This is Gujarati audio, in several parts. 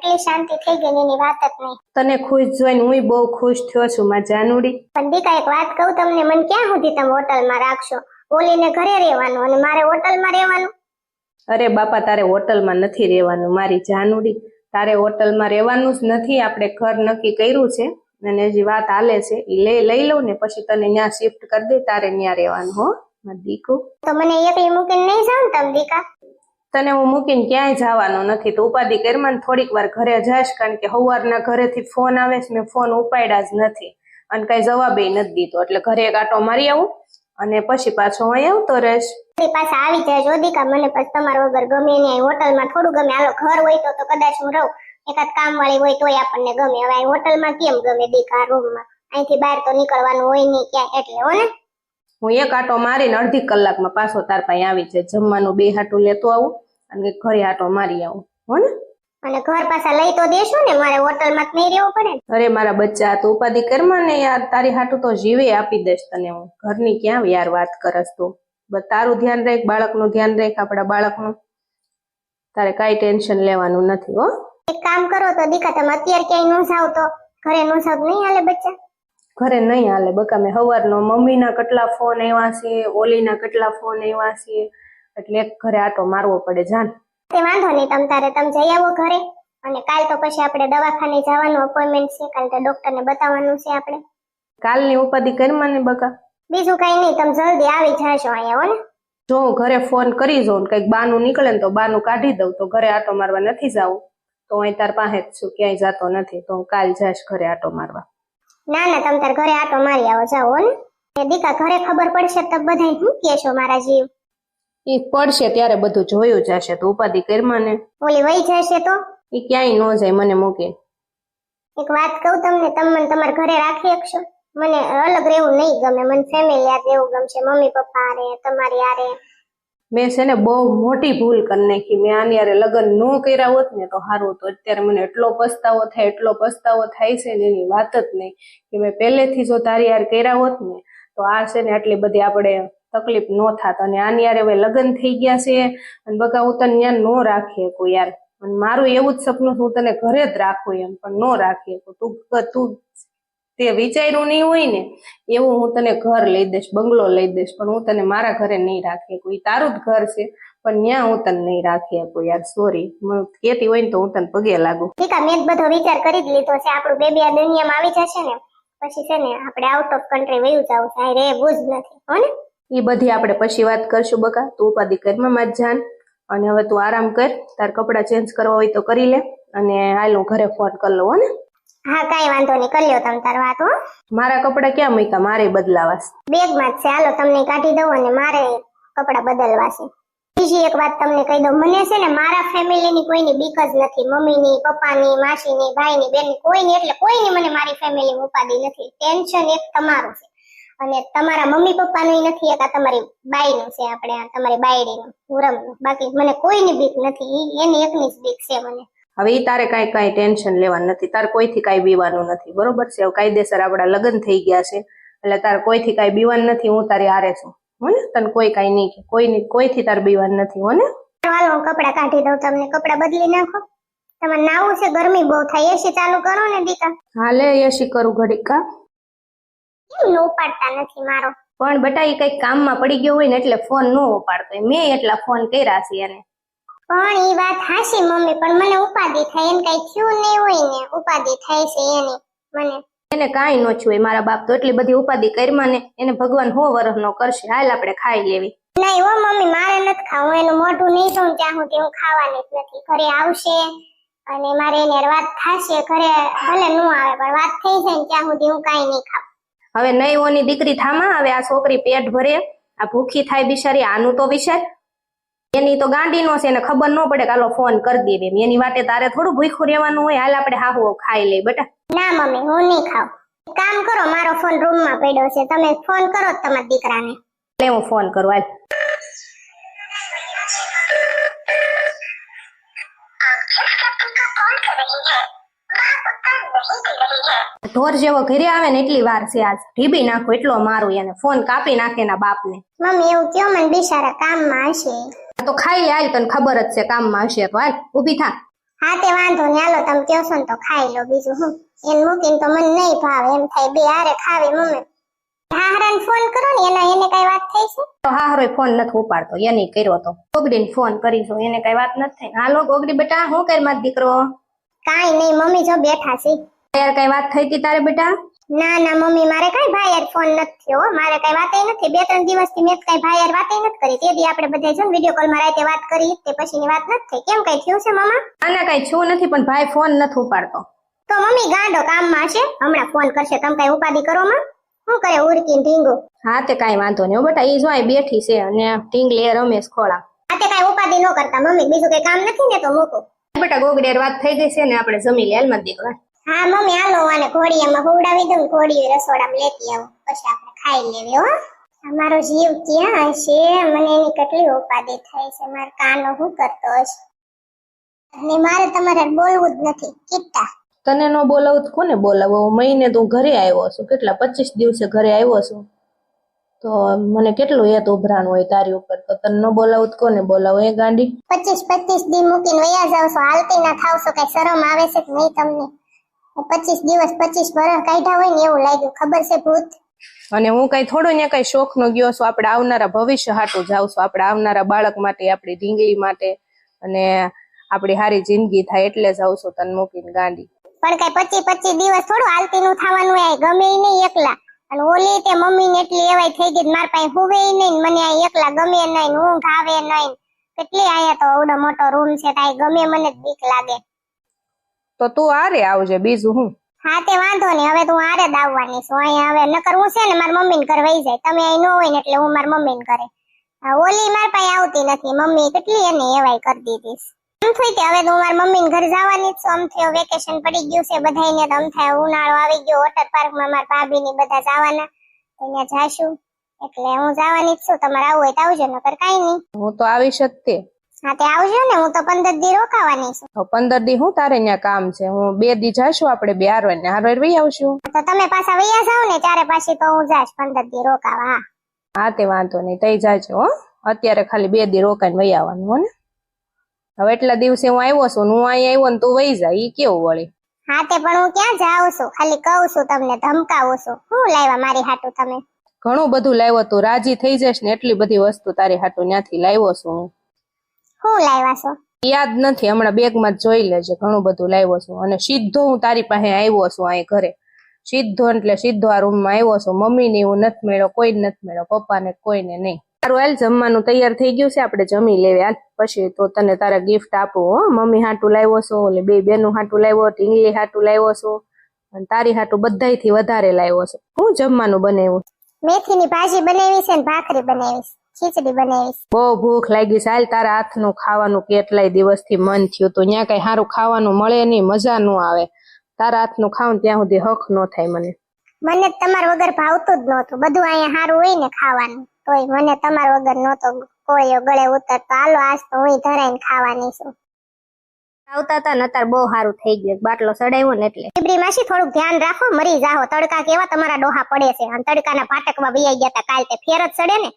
એટલી શાંતિ થઈ ગઈ ને એની વાત જ નહીં. તને ખુશ જોઈને હું બહુ ખુશ થયો છું માં જાનુડી. પણ દીકા એક વાત કહું તમને, મને ક્યાં સુધી તમે હોટલમાં રાખશો? ઓલીને ઘરે રહેવાનું અને મારે હોટલમાં રહેવાનું? અરે બાપા, તારે હોટલમાં નથી રહેવાનું મારી જાનુડી, તારે હોટલમાં રહેવાનું જ નથી. આપણે ઘર નક્કી કર્યું છે અને હજી વાત હાલે છે, એ લઈ લઉં ને પછી તને ત્યાં શિફ્ટ કરી દે, તારે ત્યાં રહેવાનું. હો દીકુ, તો મને એકલી મૂકીને નહીં જાવ ને તમે દીકા? તને હું મૂકીને ક્યાંય જવાનું નથી. તો ઉપાધિ કરમાં થોડીક વાર ઘરે જઈશ, કારણ કે સવારના ઘરેથી ફોન આવે છે, મેં ફોન ઉપાડ્યા જ નથી અને કઈ જવાબે નથી દીધો. એટલે ઘરે એક આટો મારી આવું અને પછી પાછો અહીં આવતો રહીશ. પાછા આવી જાય જો દીકા, મને પછી તમારા વગર ગમે નહીં. હોટલમાં થોડું ગમે, હાલો ઘર હોય તો કદાચ હું રહું, એકાદ કામ વાળી હોય તોય આપણને ગમે. હવે હોટલમાં કેમ ગમે દીકા? રૂમમાં અહીંથી બહાર તો નીકળવાનું હોય નહીં ક્યાંય, એટલે હો ને. હું એક આટો મારીને અડધી કલાકમાં પાછો તાર પાસે આવી જાય. જમવાનું બે હાટું લેતો આવું અને ઘરે આટો મારી આવું. હો ને? અને ઘર પાછા લઈ તો દેશો ને? મારે હોટલમાં જ નહીં રહેવું પડે? અરે મારા બચ્ચા, તું ઉપાધિ કરમાં ને યાર, તારી હાટું તો જીવે આપી દઈશ તને હું. ઘરની ક્યાં યાર વાત કરસ તું? બસ તારું ધ્યાન રાખ, બાળકનું ધ્યાન રાખ, આપણા બાળકનું. તારે કાંઈ ટેન્શન લેવાનું નથી. હો, એક કામ કરો તો દીકા, તમે અત્યારે ક્યાંય ન જાવ તો ઘરે ન જાવ નહીં હાલે બચ્ચા? ઘરે નહીં હાલે બકા. મેં સવારનો મમ્મીના કેટલા ફોન આવ્યા છે, ઓલીના કેટલા ફોન આવ્યા છે, એટલે એક ઘરે આટો મારવો પડે. જાન તે વાંધો નહીં, તમે જઈ આવો ઘરે. અને કાલ તો પછી આપણે દવાખાને જવાનું અપોઇન્ટમેન્ટ છે, કાલ તો ડોક્ટરને બતાવવાનું છે આપણે. કાલની ઉપાધિ કરમાં ને બકા. બીજું કઈ નહીં, તમે જલ્દી આવી જાશો અહીંયા. હો ને? જો હું ઘરે ફોન કરી જાઉં કઈક બાનું નીકળે ને તો બાનું કાઢી દઉં, તો ઘરે આટો મારવા નથી જાવું, તો અહીં તાર પાસે જ છું, ક્યાંય જાતો નથી. તો હું કાલ જઈશ ઘરે આટો મારવા. ના ના, તમે તાર ઘરે આટો મારી આવો, જાઓ. હો ને દીકા, ઘરે ખબર પડશે તો બધા શું કહેશો મારા જીવ? એ પડશે ત્યારે બધું જોયું જશે. તો ઉપાધિ કરમાં ને ઓલી વહી જશે તો એ ક્યાંય ન જાય મને મૂકીને. એક વાત કહું તમને, તમે મને તમારા ઘરે રાખી શકશો? મને અલગ રહેવું નહીં ગમે, મને ફેમિલી યાદ રહેવું ગમશે. મમ્મી પપ્પા આરે, તમારી આરે. મેં છે ને બહુ મોટી ભૂલ કરી નાખી. મેં આની યારે લગ્ન ન કર્યા હોત ને તો સારું હતું. અત્યારે મને એટલો પસ્તાવો થાય છે ને એની વાત જ નહીં. કે મેં પહેલેથી જો તારી યાર કર્યા હોત ને તો આ છે ને આટલી બધી આપણે તકલીફ ન થાત. અને આની યારે હવે લગ્ન થઈ ગયા છે અને બકા હું તને ત્યાં ન રાખી શકું યાર. અને મારું એવું જ સપનું હું તને ઘરે જ રાખું એમ, પણ ન રાખી શકું. તું તે વિચાર્યું નહીં હોય ને એવું હું તને ઘર લઈ દઈશ, બંગલો લઈ દઈશ, પણ હું તને મારા ઘરે નહીં રાખી શકું. એ તારું જ ઘર છે પણ ત્યાં હું તને નહીં રાખી શકું યાર. સોરી, કેતી હોય ને તો હું તને પગે લાગુ. ઠીક છે, મેં બધો વિચાર કરી જ લીધો છે. આપણું બેબી આ દુનિયામાં આવી જશે ને પછી છે ને આપણે આઉટ ઓફ કન્ટ્રી વયું જવું છે, રહેવું જ નથી. હો ને? એ બધી આપણે પછી વાત કરશું બકા. તું ઉપાધિ કરમાં માં જ જાન. અને હવે તું આરામ કર, તાર કપડા ચેન્જ કરવા હોય તો કરી લે. અને હાલ હું ઘરે ફોન કરી લઉં. હો ને? હા, કઈ વાંધો નહીં, કરી લ્યો તમે તાર વાત. હો, મારા કપડા ક્યાં મૂક્યા? મારે બદલાવાસ બેગમાં જ છે. હાલો તમને કાઢી દઉં અને મારે કપડા બદલવા છે. બીજી એક વાત તમને કહી દઉં, મને છે ને મારા ફેમિલીની કોઈની બીક જ નથી. મમ્મીની, પપ્પાની, માસીની, ભાઈની, બેનની, કોઈની. એટલે કોઈની મને મારી ફેમિલી ઉપાધિ નથી. ટેન્શન એક તમારું છે અને તમારા મમ્મી પપ્પાનું નથી, એક આ તમારી બાઈનું છે, આપણે તમારી બાયડીનું ઉરમનું. બાકી મને કોઈની બીક નથી, એની એકની જ બીક છે મને. હવે ઈ તારે કાંઈ ટેન્શન લેવાનું નથી. તારે કોઈથી કાંઈ બીવાનું નથી, બરોબર છે? હવે કાયદેસર આપડા લગ્ન થઈ ગયા છે એટલે તારે કોઈથી કાંઈ બીવાનું નથી. હું તારી હારે છું. હો ને? તને કોઈ કાંઈ નહીં કે કોઈથી તારે બીવાનું નથી. હો ને? હાલો હું કપડા કાઢી દઉં, તમને કપડા બદલી નાખો. તમારે નાવું છે? ગરમી બહુ થાય. એસી ચાલુ કરો ને દીકા. હાલે એસી કરું ઘડીક. કા કેમ નો ઉપાડતા નથી મારો? પણ બટા એ કઈક કામમાં પડી ગયો હોય ને એટલે ફોન ન ઉપાડતો. મેં એટલા ફોન કર્યા છે એને. પણ ઈ વાત હાશી મમ્મી, પણ મને ઉપાધિ થાય. એને કઈ થયું નહીં હોય ને ઉપાધિ થાય છે એની મને. એને કાંઈ ન થયું. મારા બાપ તો એટલી બધી ઉપાધિ કરમાં ને એને ભગવાન 100 વર્ષ નો કરશે. હાલ આપણે ખાઈ લેવી. નહીં હો મમ્મી, મારે નથી ખાવું. એનું મોઢું નહીં જોઉં ત્યાં સુધી હું ખાવાની જ નથી. ઘરે આવશે અને મારે એને વાત થશે. ઘરે ભલે ન આવે પણ વાત થઈ જાય ને ત્યાં સુધી હું કાંઈ નહીં ખાવ. હવે નહીં ઓની દીકરી થામા. હવે આ છોકરી પેટ ભરે, આ ભૂખી થાય બિચારી. આનું તો વિચાર. એની તો ગાંડી નો છે, એને ખબર ન પડે કે હાલો ફોન કરી દેવી. એની વાતે તારે થોડું ભૂખ્યું રહેવાનું હોય. હાલ આપણે હાહુ ખાઈ લઈ બેટા. ના મમ્મી, હું નહીં ખાવ. કામ કરો, મારો ફોન રૂમમાં પડ્યો છે, તમે ફોન કરો તમારા દીકરાને. લે હું ફોન કરું. હાલ ઢોર જેવો ઘરે આવે ને એટલી વાર છે. આજ ઢીબી નાખો એટલો મારું એને. ફોન કાપી નાખે એના બાપને. મમ્મી એવું કયો, મને બિચારા કામમાં હશે. તો ખાઈ લે. હાલ તને ખબર જ છે કામમાં હશે તો. હાલ ઊભી થા. હા તે વાંધો ને, હાલો તમે કહો છો ને તો ખાઈ લો, બીજું હું. એને મૂકીને તો મને નહીં ભાવે, એમ થાય બે હારે ખાવી મમ્મી. હાહરાને ફોન કરો ને, એને કઈ વાત થઈ છે? તો હારો ફોન નથી ઉપાડતો, એને કર્યો તો ગોગડીને ફોન કરીશું, એને કઈ વાત નથી થઈ. હાલો ગોગડી બેટા, હું કરી મારો દીકરો? કાઈ નહીં મમ્મી, જો બેઠા છે. યાર કઈ વાત થઈ હતી તારે બેટા? ના ના મમ્મી, મારે કઈ ભાઈ યાર ફોન નથી થયો, મારે કઈ વાત નથી. 2-3 દિવસથી મેં કઈ ભાઈ યાર વાત નથી કરી. તે દી આપણે બધા છે ને વિડીયો કોલમાં રાતે વાત કરી, તે પછીની વાત નથી થઈ. કેમ કઈ થયું છે મામા? આના કઈ છું નથી, પણ ભાઈ ફોન નથી ઉપાડતો. તો મમ્મી ગાંડો કામમાં હશે, હમણાં ફોન કરશે. તમે કઈ ઉપાધિ કરો માં, શું કરે ઉરકીને ઢીંગો? હા તે કઈ વાંધો નહીં બેટા, ઈ જો બેઠી છે અને ઢીંગલી રમેશ ખોળા. હા તે કઈ ઉપાધિ ન કરતા મમ્મી, બીજું કઈ કામ નથી ને તો મૂકો. બેટા ગોગડી વાત થઈ ગઈ છે ને, આપણે જમી લે હાલ દીકરા. હા મમ્મી હાલો, આને ઘોડિયામાં હુવડાવી દઉં, ઘોડી રસોડામાં લેતી આવું, પછી આપણે ખાઈ લેવી હો. અમારો જીવ ક્યાં હશે, મને એની કેટલી ઉપાધિ થાય છે. મારો કાનો શું કરતો હશે, અને મારે તમારે બોલવું જ નથી. કિટ્ટા તને ન બોલાવું તો કોને બોલાવો? મહિને તું ઘરે આવ્યો છું, કેટલા 25 દિવસે ઘરે આવ્યો છું, તો મને કેટલું યાદ ઉભરાણું હોય તારી ઉપર. તો તને ન બોલાવું તો કોને બોલાવો? એ ગાંડી 25 દી મૂકીને વયા જાવ છો, હાલતી ના થાવ છો, કઈ શરમ આવે છે કે નહીં તમને? 25 દિવસ 25 વર્ષ કાઢ્યા હોય ને એવું લાગ્યું, ખબર છે ભૂત? અને હું કઈ થોડો ને કઈ શોખ નો ગયો છું. આપણે આવનારા ભવિષ્ય હાટું જાવ છું, આપણે આવનારા બાળક માટે, આપણી ઢીંગલી માટે, અને આપણી સારી જિંદગી થાય એટલે જાવ છું તને મૂકીને ગાંડી. પણ કઈ 25 દિવસ થોડું હાલતી નું થવાનું હોય, ગમે નહીં એકલા. અને ઓલી તે મમ્મી ને એટલી એવાય થઈ ગઈ, મારા પાસે હુવે નહીં, મને આ એકલા ગમે નહીં, ઊંઘ આવે નહીં. કેટલી આયા તો ઓડો મોટો રૂમ છે, તાઈ ગમે મને જ બીક લાગે. તો તું આરે આવજે, બીજું હું. હા તે વાંધો નહીં, હવે તું આરે જ આવવાની છું અહીંયા. હવે નકર હું છે ને મારા મમ્મી ને ઘર વહી જાય, તમે અહીં ન હોય ને એટલે હું મારા મમ્મી ને ઘરે. ઓલી મારા પાસે આવતી નથી, મમ્મી કેટલી એને એવાય કરી દીધી. આમ થઈ તે હવે તો હું મારા મમ્મી ને ઘર જવાની જ છું. આમ થયો વેકેશન પડી ગયું છે બધાને, તો આમ થાય ઉનાળો આવી ગયો, વોટર પાર્ક માં મારા ભાભી ની બધા જવાના, અહીંયા જાશું એટલે હું જવાની જ છું. તમારે આવું હોય તો આવજો, નકર કઈ નહીં. હું તો આવીશ જ તે. હા તે આવજો ને, હું તો 15 દી રોકાવાની છું. તો 15 દી હું તારે ત્યાં કામ છે? હું 2 દી જાશું, આપણે બે હારવાર વહી આવશું. તો તમે પાછા વૈયા જાવ ને ચારે પાછી, તો હું જાશ 15 દી રોકાવા. હા તે વાંધો નહીં, તઈ જાજો હો. અત્યારે ખાલી 2 દી રોકાઈને વહી આવવાનું હો ને. હવે એટલા દિવસે હું આવ્યો છું ને, હું અહીંયા આવ્યો ને તું વહી જા, ઈ કેવું વળી? હા તે પણ હું ક્યાં જાઉં છું, ખાલી કહું છું તમને, ધમકાવું છું. હું લાવ્યા મારી હાટું તમે? ઘણું બધું લાવ્યો, તું રાજી થઈ જશ ને એટલી બધી વસ્તુ તારી હાટું ત્યાંથી લાવ્યો છું હું. શું લાવ્યા છો? યાદ નથી, હમણાં બેગમાં જ જોઈ લેજે. ઘણું બધું લાવ્યો છું, અને સીધો હું તારી પાસે આવ્યો છું અહીં ઘરે. સીધો એટલે સીધો આ રૂમમાં આવ્યો છું. મમ્મી ને એવું નથી મળ્યો, કોઈ નથી મળ્યો, પપ્પા ને કોઈને નહીં. સારું હાલ, જમવાનું તૈયાર થઈ ગયું છે, આપણે જમી લેવી હાલ. પછી તો તને તારા ગિફ્ટ આપું હો. મમ્મી હાટું લાવ્યો છું, એટલે 2 બેનું હાટું લાવ્યો, ઢીંગલી હાટું લાવ્યો છું, અને તારી હાટું બધાયથી વધારે લાવ્યો છું. હું જમવાનું બનાવ્યું? મેથીની ભાજી બનાવી છે ને ભાખરી બનાવી છે, ખીચડી બનાવી છે. બહુ ભૂખ લાગી છે. હાલ તારા હાથનું ખાવાનું કેટલાય દિવસથી મન થયું તો ત્યાં કઈ સારું ખાવાનું મળે નહીં, મજા ન આવે. તારા હાથનું ખાવું ત્યાં સુધી હક ન થાય મને. મને તમારા વગર ભાવતું જ નહોતું, બધું અહીંયા સારું હોય ને ખાવાનું, તોય મને તમારા વગર નહોતો કોઈ ગળે ઉતરતો. હાલો આજ તો હું ધરાઈને ખાવાની છું. આવતા હતા ને અત્યારે બહુ સારું થઈ ગયું, બાટલો સડાવ્યો ને એટલે. ટીબરી માસી થોડુંક ધ્યાન રાખો, મરી જાહો. તડકા કેવા તમારા ડોહા પડે છે, અને તડકાના ફાટકમાં વૈયા ગયા હતા કાલ, તે ફેર જ સડે ને.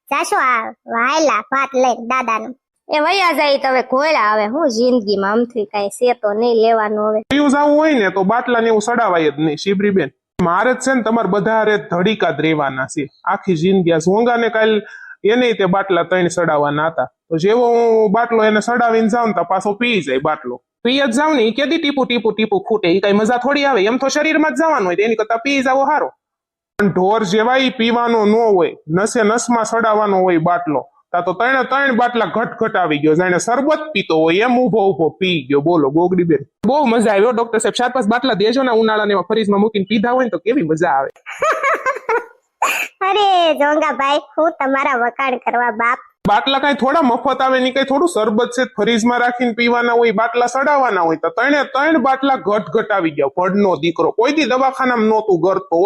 જાશો આ વાયલા ભાત લઈને દાદાનું. એ વૈયા જાય તો હવે ઘોડા આવે. હું જિંદગીમાં આમથી કઈ છે તો નહીં લેવાનું. હવે પીવું જવું હોય ને તો બાટલા ને એવું સડાવાય જ નહીં શિબરી બેન. મારે જ છે ને તમારે બધા ધડીકા જ રહેવાના છે આખી જિંદગી. આ ઝોંગા ને કાલ એને તે બાટલા 3 સડાવવાના હતા, તો જેવો હું બાટલો એને સડાવીને જાઉં તો પાછો પી જાય બાટલો. પી જ જાવ ને, એ કેદી ટીપુ ટીપુ ટીપુ ખૂટે, એ કઈ મજા થોડી આવે. એમ તો શરીરમાં જ જવાનું હોય, એની કરતા પી જાવો સારો. પણ ઢોર જેવાય પીવાનો ન હોય, નસે નસમાં સડાવવાનો હોય બાટલો. તા તો 3 બાટલા ઘટ આવી ગયો, જાણે શરબત પીતો હોય એમ ઉભો પી ગયો. બોલો ગોગડી બેન, બહુ મજા આવ્યો. ડોક્ટર સાહેબ 4-5 બાટલા દેજો ને, ઉનાળાને એમાં ફરીજમાં મૂકીને પીધા હોય ને તો કેવી મજા આવે. અરે જોંગા ભાઈ, હું તમારા વખાણ કરવા બાપ. બાટલા કઈ થોડા મફત આવે ની, કઈ થોડું શરબત છે ફરીજમાં રાખીને પીવાના હોય, બાટલા સડાવવાના હોય. તો 3 બાટલા ઘટ આવી ગયા. પડનો દીકરો કોઈ દી દવાખાનામાં નહોતું ગરતો.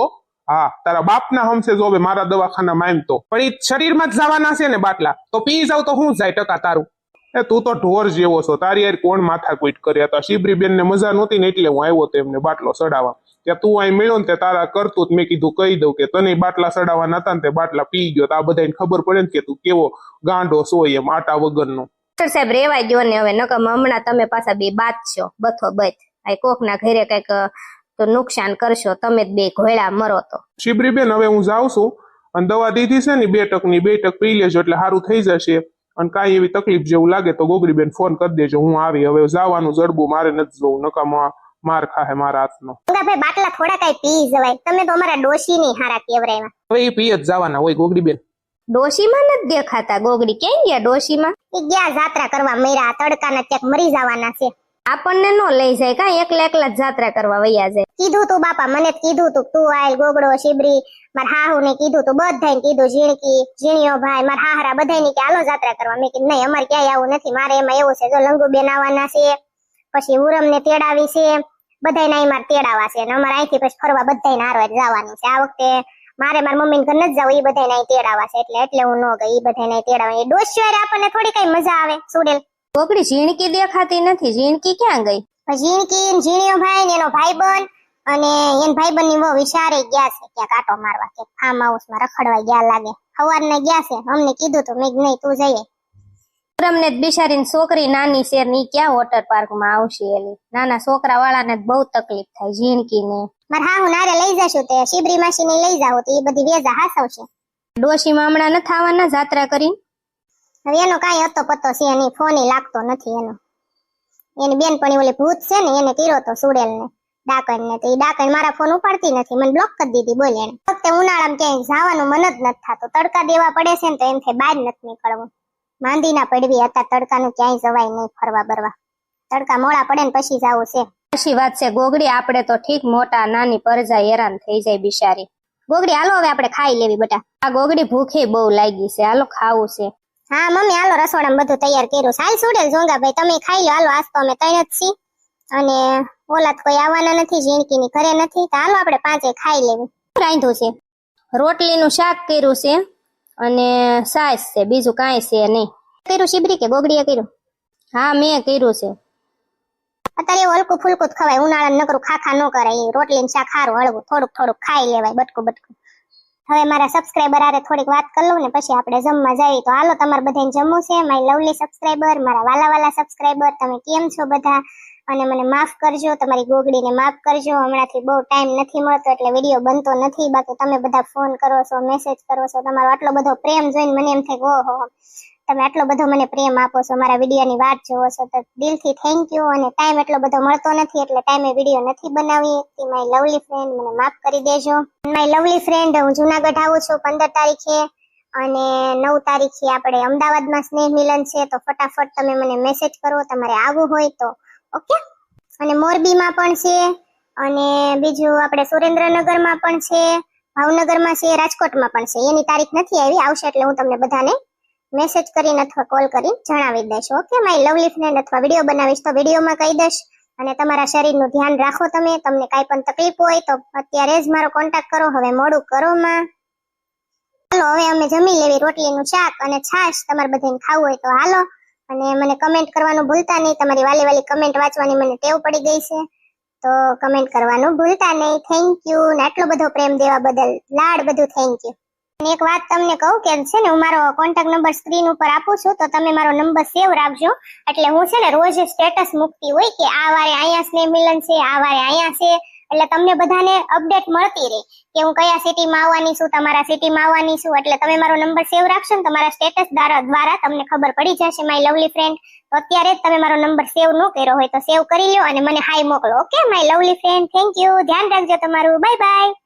હા, તારા બાપના હમસે જોવે મારા દવાખાનામાં એમ તો. પણ એ શરીરમાં જ જવાના છે ને બાટલા, તો પી જાવ તો શું જાય ટકા તારું. એ તું તો ઢોર જેવો છો, તારી યાર કોણ માથાકૂટ કર્યા હતા. શિબરી બેન ને મજા નહોતી ને એટલે હું આવ્યો તો એમને બાટલો સડાવવા. કે તું અહીં મળ્યો ને તે તારા કરતું મેં કીધું કહી દઉં કે તને બાટલા સડાવવાના હતા ને તે બાટલા પી ગયો. તો આ બધાને ખબર પડે ને કે તું કેવો ગાંડો છો એમ આટા વગરનો. સાહેબ રેવાય દ્યો ને હવે, નકર હમણાં તમે પાછા બે બાદ છો બથો બથ. આ કોકના ઘરે કઈક તો નુકસાન કરશો, તમે જ બે ઘોડા મરો તો. શિબરીબેન હવે હું જાઉં છું અને દવા દીધી છે ને 2 ટકની, 2 ટક પી લેજો એટલે સારું થઈ જશે. અને કાંઈ એવી તકલીફ જેવું લાગે તો ગોગડીબેન ફોન કરી દેજો, હું આવી. હવે જવાનું જડબું મારે નથી જોવું, નકામાં માર ખાહે મારા હાથનો. ભાઈ બાટલા થોડા કઈ પી જવાય, તમે તો અમારા ડોશી ની હારા કેવરાવ્યા. હવે એ પી જ જવાના હોય ગોગડીબેન. ડોશીમાં નથી દેખાતા ગોગડી, ક્યાં ગયા ડોશીમાં? એ ગયા જાત્રા કરવા મર્યા, તડકાના ક્યાંક મરી જવાના છે. આપણને નો લઈ જાય કા, એકલા એકલા જ જાત્રા કરવા વૈયા જાય. કીધું તું બાપા, મને જ કીધું તું, તું આયલ ગોગડો શિબરી મારા હાહુ ને કીધું તું, બધાને કીધું, ઝીણકી ઝીણીયો ભાઈ મારા હાહરા બધાને કે હાલો જાત્રા કરવા. મેં કીધું નહીં અમારે ક્યાંય આવું નથી, મારે એમાં એવું છે જો લંગુબેન આવવાના છે, પછી ઉરમ ને તેડાવી છે, બધાને અહીં મારે તેડાવા છે, અને અમારે અહીંથી પછી ફરવા બધાને હારવા જવાનું છે. આ વખતે મારે મારા મમ્મી ઘર નથી જવું, એ બધાને અહીં તેડાવા છે, એટલે હું ન ગઈ. એ બધાને અહીં તેડાવા, એ ડોશિયારે આપણને થોડી કઈ મજા આવે. સુડેલ ગોગડી ઝીણકી દેખાતી નથી, ઝીણકી ક્યાં ગઈ? ઝીણકી ઝીણીયો ભાઈ ને એનો ભાઈબંધ અને એન ભાઈબંધ ની બહુ વિચારે ગયા છે ક્યાંક આટો મારવા, કે ફાર્મ હાઉસ માં રખડવા ગયા લાગે. સવારને ગયા છે, અમને કીધું તું, મેં નહીં તું જઈએ. તમને બિચારીની છોકરી નાની છે ને, ક્યાં વોટર પાર્ક માં આવશે? એલી નાના છોકરા વાળાને બહુ તકલીફ થાય. ઝીણકી ને મારા હાહુ નારે લઈ જશું, તે શિબરી માસી ને લઈ જાવ તો એ બધી વેજા હાસવશે. ડોશીમાં હમણાં નથી આવવાના જાત્રા કરી? હવે એનો કાંઈ હતો પતો છે નહીં, ફોન લાગતો નથી એનો. એની બેનપણી ઓલી ભૂત છે ને એને કર્યો તો સુડેલ ને ડાકણ ને, તો એ ડાકણ મારા ફોન ઉપાડતી નથી, મને બ્લોક કરી દીધી. બોલે એને વખતે ઉનાળામાં ક્યાંય જવાનું મન જ નથી થતું, તડકા દેવા પડે છે ને તો એમથી બહાર નથી નીકળવું. માંદી ના પડવી હતા, તડકાનું ક્યાંય જવાય નહીં ફરવા બરવા, તડકા મોડા પડે ને પછી જવું છે. સાચી વાત છે ગોગડી, આપણે તો ઠીક મોટા નાની પરજા હેરાન થઈ જાય બિચારી. ગોગડી હાલો હવે આપણે ખાઈ લેવી બેટા, આ ગોગડી ભૂખે બહુ લાગી છે, હાલો ખાવું છે. હા મમ્મી હાલો, રસોડામાં બધું તૈયાર કર્યું છે. હાલ સુડેલ જોંગા ભાઈ તમે ખાઈ લો, હાલો. આજ તો અમે 3 જ છીએ અને ઓલા કોઈ આવવાના નથી, ઝીણકી ની ઘરે નથી, તો હાલો આપણે 5 ખાઈ લેવી. રાંધું છે, રોટલીનું શાક કર્યું છે અને સાસ છે, બીજું કાંઈ છે નહીં. કર્યું શિબરી કે ગોગડીએ કર્યું? હા મેં કર્યું છે. અત્યારે એવું હલકું ફૂલકું જ ખવાય, ઉનાળા નકરું ખાખા ન કરાય. રોટલી શાક સારું હળવું, થોડુંક થોડુંક ખાઈ લેવાય, બટકું બટકું. હવે મારા સબસ્ક્રાઈબર આરે થોડીક વાત કરી લઉં ને પછી આપણે જમવા જઈએ. તો હાલો, તમારે બધાને જમવું છે. માય લવલી સબસ્ક્રાઈબર, મારા વાલા સબસ્ક્રાઈબર, તમે કેમ છો બધા? અને મને માફ કરજો, તમારી ગોગડીને માફ કરજો. હમણાંથી બહુ ટાઈમ નથી મળતો એટલે વિડીયો બનતો નથી. બાકી તમે બધા ફોન કરો છો, મેસેજ કરો છો, તમારો આટલો બધો પ્રેમ જોઈને મને એમ થાય ઓહો, તમે આટલો બધો મને પ્રેમ આપો છો, મારા વિડીયોની વાત જોવો છો, તો દિલથી થેન્ક યુ. અને ટાઈમ એટલો બધો મળતો નથી એટલે ટાઈમે વિડીયો નથી બનાવી શકતી. માય લવલી ફ્રેન્ડ, મને માફ કરી દેજો. માય લવલી ફ્રેન્ડ, હું જુનાગઢ આવું છું 15 તારીખે અને 9 તારીખે આપણે અમદાવાદમાં સ્નેહ મિલન છે. તો ફટાફટ તમે મને મેસેજ કરો તમારે આવવું હોય તો, ઓકે? અને મોરબીમાં પણ છે, અને બીજું આપણે સુરેન્દ્રનગરમાં પણ છે, ભાવનગરમાં છે, રાજકોટમાં પણ છે. એની તારીખ નથી આવી, આવશે એટલે હું તમને બધાને મેસેજ કરીને અથવા કોલ કરીને જણાવી દઈશ, ઓકે માય લવલી ફ્રેન્ડ? અથવા વિડીયો બનાવીશ તો વિડીયોમાં કહી દઈશ. અને તમારા શરીરનું ધ્યાન રાખો. તમને કાંઈ પણ તકલીફ હોય તો અત્યારે જ મારો કોન્ટેક્ટ કરો, હવે મોડું કરો માં. હાલો હવે અમે જમી લેવી, રોટલીનું શાક અને છાશ. તમારે બધાને ખાવું હોય તો હાલો. અને મને કમેન્ટ કરવાનું ભૂલતા નહીં, તમારી વાલી કમેન્ટ વાંચવાની મને ટેવ પડી ગઈ છે, તો કમેન્ટ કરવાનું ભૂલતા નહીં. થેન્ક યુ, ને આટલો બધો પ્રેમ દેવા બદલ લાડ બધું થેન્ક યુ. અને એક વાત તમને કહું કે છે ને, હું મારો કોન્ટેક્ટ નંબર સ્ક્રીન ઉપર આપું છું, તો તમે મારો નંબર સેવ રાખજો. એટલે હું છે ને રોજ સ્ટેટસ મૂકતી હોય કે આ વારે અહીંયા સ્નેહ મિલન છે, આ વારે અહીંયા છે, એટલે તમને બધાને અપડેટ મળતી રહે કે હું કયા સિટીમાં આવવાની છું, તમારા સિટીમાં આવવાની છું. એટલે તમે મારો નંબર સેવ રાખશો ને, તમારા સ્ટેટસ દ્વારા તમને ખબર પડી જશે માય લવલી ફ્રેન્ડ. તો અત્યારે જ તમે મારો નંબર સેવ ન કર્યો હોય તો સેવ કરી લો અને મને હાઈ મોકલો, okay my lovely friend? Thank you, ધ્યાન રાખજો તમારું, બાય બાય.